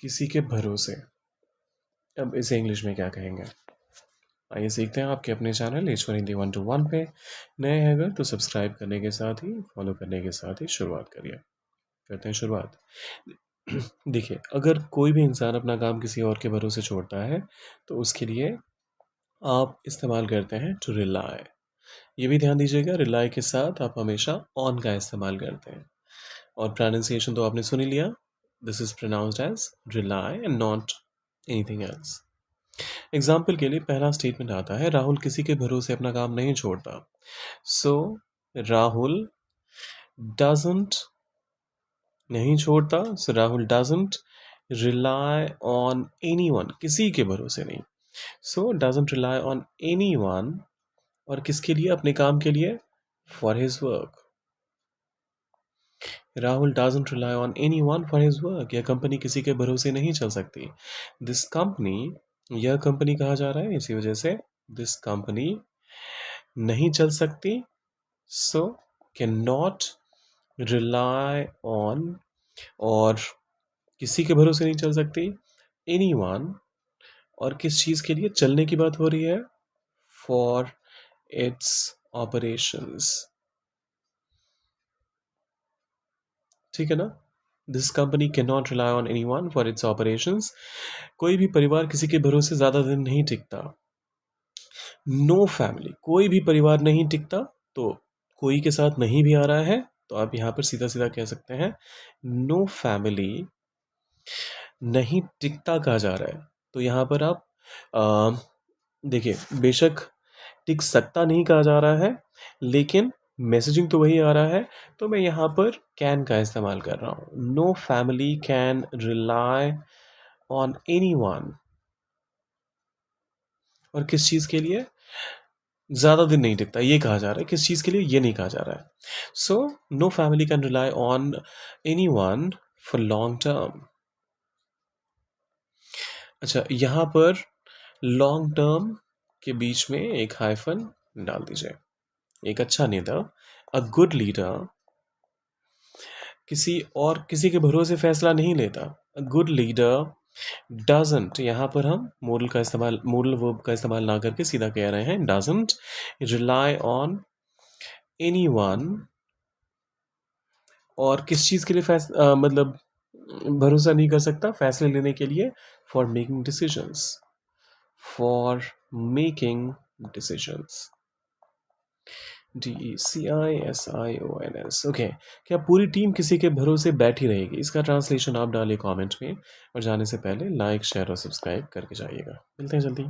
किसी के भरोसे। अब इसे इंग्लिश में क्या कहेंगे? आइए सीखते हैं आपके अपने चैनल ईश्वर हिंदी 1 to 1 पे। नए हैं अगर तो सब्सक्राइब करने के साथ ही फॉलो करने के साथ ही शुरुआत करिए। करते हैं शुरुआत। देखिए, अगर कोई भी इंसान अपना काम किसी और के भरोसे छोड़ता है तो उसके लिए आप इस्तेमाल करते हैं टू रिलाई। ये भी ध्यान दीजिएगा, रिलाई के साथ आप हमेशा ऑन का इस्तेमाल करते हैं। और प्रोनाउंसिएशन तो आपने सुन ही लिया, this is pronounced as rely and not anything else. Example के लिए पहला स्टेटमेंट आता है, राहुल किसी के भरोसे अपना काम नहीं छोड़ता। सो राहुल डजंट, नहीं छोड़ता, so Rahul doesn't rely on anyone, किसी के भरोसे नहीं। So doesn't rely on anyone, और किसके लिए? अपने काम के लिए, for his work. Rahul doesn't rely on anyone for his work. यह कंपनी किसी के भरोसे नहीं चल सकती। दिस कंपनी, यह कंपनी कहा जा रहा है इसी वजह से दिस कंपनी नहीं चल सकती। So can not rely on, और किसी के भरोसे नहीं चल सकती, एनीवन, और किस चीज के लिए चलने की बात हो रही है? For its operations. ठीक है ना? This company can not rely on any one for its operations. कोई भी परिवार किसी के भरोसे ज्यादा दिन नहीं टिकता। नो फैमिली, कोई भी परिवार नहीं टिकता, तो कोई के साथ नहीं भी आ रहा है तो आप यहां पर सीधा सीधा कह सकते हैं नो फैमिली नहीं टिकता कहा जा रहा है। तो यहां पर आप देखिए, बेशक टिक सकता नहीं कहा जा रहा है, लेकिन मैसेजिंग तो वही आ रहा है, तो मैं यहाँ पर कैन का इस्तेमाल कर रहा हूँ। No family can rely on anyone, और किस चीज़ के लिए? ज़्यादा दिन नहीं टिकता, ये कहा जा रहा है। किस चीज़ के लिए? ये नहीं कहा जा रहा है। So no family can rely on anyone for long term. अच्छा, यहाँ पर लॉन्ग टर्म के बीच में एक हाइफन डाल दीजिए। एक अच्छा नेता, अ गुड लीडर, किसी के भरोसे फैसला नहीं लेता। अ गुड लीडर डजंट, यहाँ पर हम मोरल वर्ब का इस्तेमाल ना करके सीधा कह रहे हैं डजंट रिलाई ऑन एनीवन, और किस चीज़ के लिए मतलब भरोसा नहीं कर सकता? फैसले लेने के लिए, for making decisions, for making decisions. DECISIONS। Okay, क्या पूरी टीम किसी के भरोसे बैठी रहेगी? इसका ट्रांसलेशन आप डालिए कमेंट में, और जाने से पहले लाइक शेयर और सब्सक्राइब करके जाइएगा। मिलते हैं जल्दी।